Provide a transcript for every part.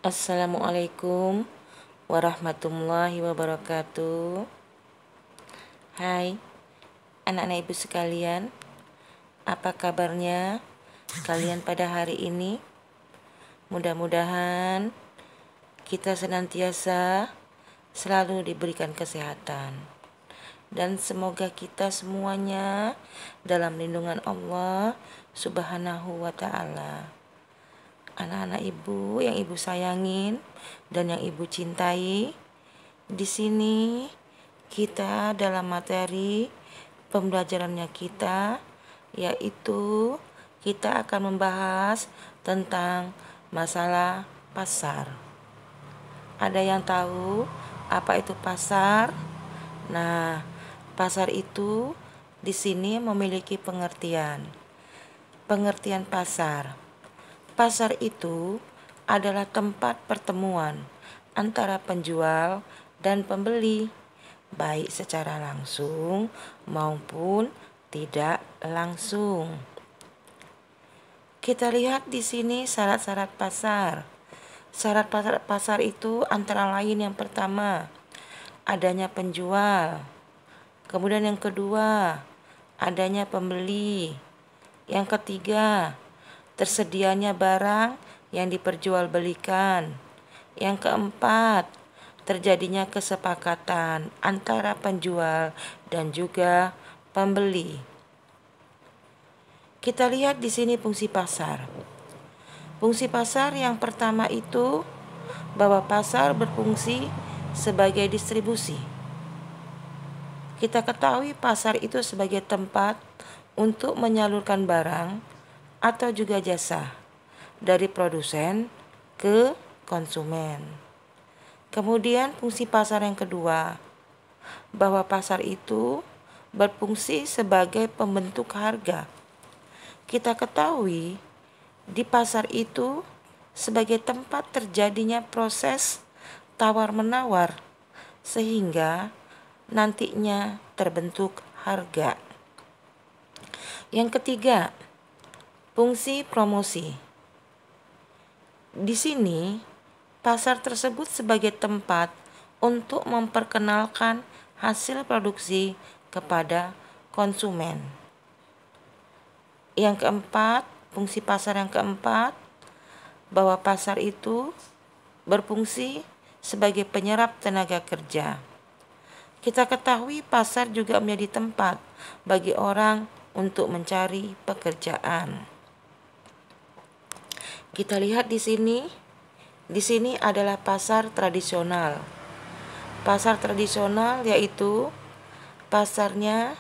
Assalamualaikum warahmatullahi wabarakatuh. Hai anak-anak ibu sekalian, apa kabarnya kalian pada hari ini? Mudah-mudahan kita senantiasa selalu diberikan kesehatan, dan semoga kita semuanya dalam lindungan Allah Subhanahu wa Ta'ala. Anak-anak ibu yang ibu sayangin dan yang ibu cintai, di sini kita dalam materi pembelajarannya kita, yaitu kita akan membahas tentang masalah pasar. Ada yang tahu apa itu pasar? Nah, pasar itu di sini memiliki pengertian. Pengertian pasar. Pasar itu adalah tempat pertemuan antara penjual dan pembeli, baik secara langsung maupun tidak langsung. Kita lihat di sini syarat-syarat pasar. Syarat pasar itu antara lain yang pertama, adanya penjual. Kemudian yang kedua, adanya pembeli. Yang ketiga, tersedianya barang yang diperjualbelikan. Yang keempat, terjadinya kesepakatan antara penjual dan juga pembeli. Kita lihat di sini fungsi pasar. Fungsi pasar yang pertama itu bahwa pasar berfungsi sebagai distribusi. Kita ketahui pasar itu sebagai tempat untuk menyalurkan barang atau juga jasa dari produsen ke konsumen. Kemudian fungsi pasar yang kedua, bahwa pasar itu berfungsi sebagai pembentuk harga. Kita ketahui di pasar itu sebagai tempat terjadinya proses tawar-menawar sehingga nantinya terbentuk harga. Yang ketiga, fungsi promosi. Di sini, pasar tersebut sebagai tempat untuk memperkenalkan hasil produksi kepada konsumen. Yang keempat, fungsi pasar yang keempat, bahwa pasar itu berfungsi sebagai penyerap tenaga kerja. Kita ketahui pasar juga menjadi tempat bagi orang untuk mencari pekerjaan. Kita lihat di sini adalah pasar tradisional. Pasar tradisional yaitu pasarnya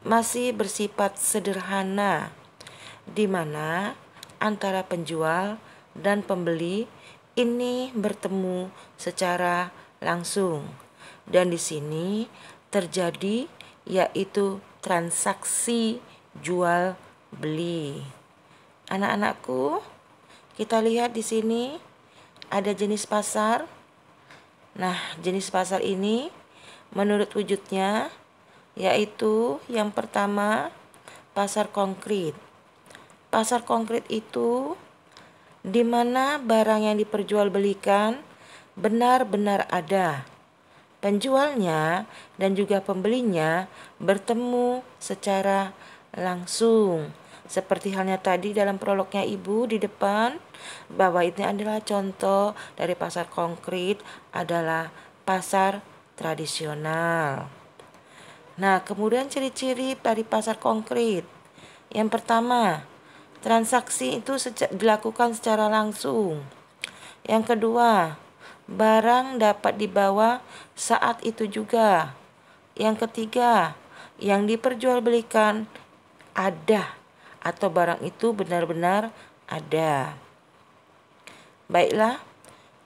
masih bersifat sederhana, di mana antara penjual dan pembeli ini bertemu secara langsung, dan di sini terjadi yaitu transaksi jual beli. Anak-anakku, kita lihat di sini ada jenis pasar. Nah, jenis pasar ini menurut wujudnya yaitu yang pertama, pasar konkret. Pasar konkret itu di mana barang yang diperjualbelikan benar-benar ada. Penjualnya dan juga pembelinya bertemu secara langsung. Seperti halnya tadi dalam prolognya ibu di depan, bahwa ini adalah contoh dari pasar konkret adalah pasar tradisional. Nah, kemudian ciri-ciri dari pasar konkret. Yang pertama, transaksi itu dilakukan secara langsung. Yang kedua, barang dapat dibawa saat itu juga. Yang ketiga, yang diperjualbelikan ada atau barang itu benar-benar ada. Baiklah,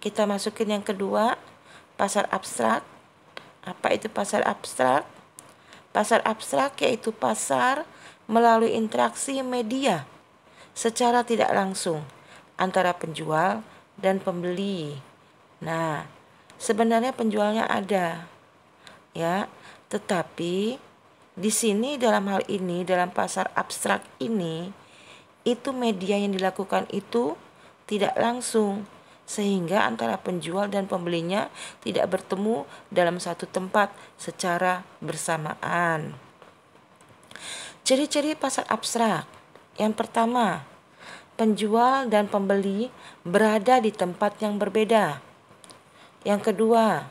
kita masukin yang kedua, pasar abstrak. Apa itu pasar abstrak? Pasar abstrak yaitu pasar melalui interaksi media secara tidak langsung antara penjual dan pembeli. Nah, sebenarnya penjualnya ada, ya, tetapi di sini dalam hal ini, dalam pasar abstrak ini, itu media yang dilakukan itu tidak langsung, sehingga antara penjual dan pembelinya tidak bertemu dalam satu tempat secara bersamaan. Ciri-ciri pasar abstrak. Yang pertama, penjual dan pembeli berada di tempat yang berbeda. Yang kedua,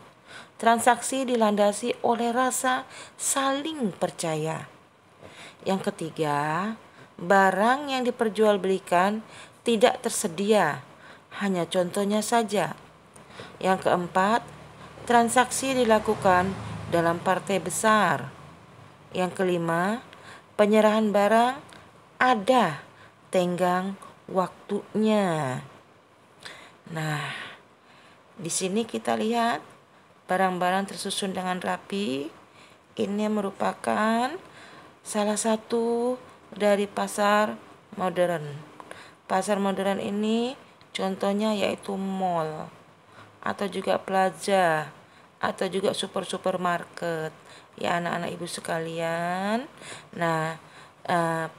transaksi dilandasi oleh rasa saling percaya. Yang ketiga, barang yang diperjualbelikan tidak tersedia, hanya contohnya saja. Yang keempat, transaksi dilakukan dalam partai besar. Yang kelima, penyerahan barang ada tenggang waktunya. Nah, di sini kita lihat barang-barang tersusun dengan rapi. Ini merupakan salah satu dari pasar modern. Pasar modern ini contohnya yaitu mall atau juga plaza atau juga supermarket. Ya anak-anak ibu sekalian. Nah,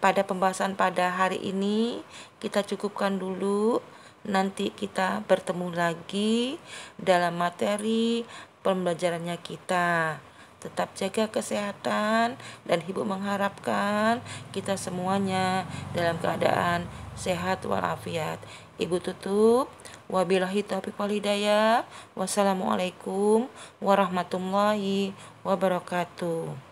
pada pembahasan pada hari ini kita cukupkan dulu. Nanti kita bertemu lagi dalam materi pembelajarannya kita. Tetap jaga kesehatan dan ibu mengharapkan kita semuanya dalam keadaan sehat walafiat. Ibu tutup. Wabillahi taufiq wal hidayah. Wassalamualaikum warahmatullahi wabarakatuh.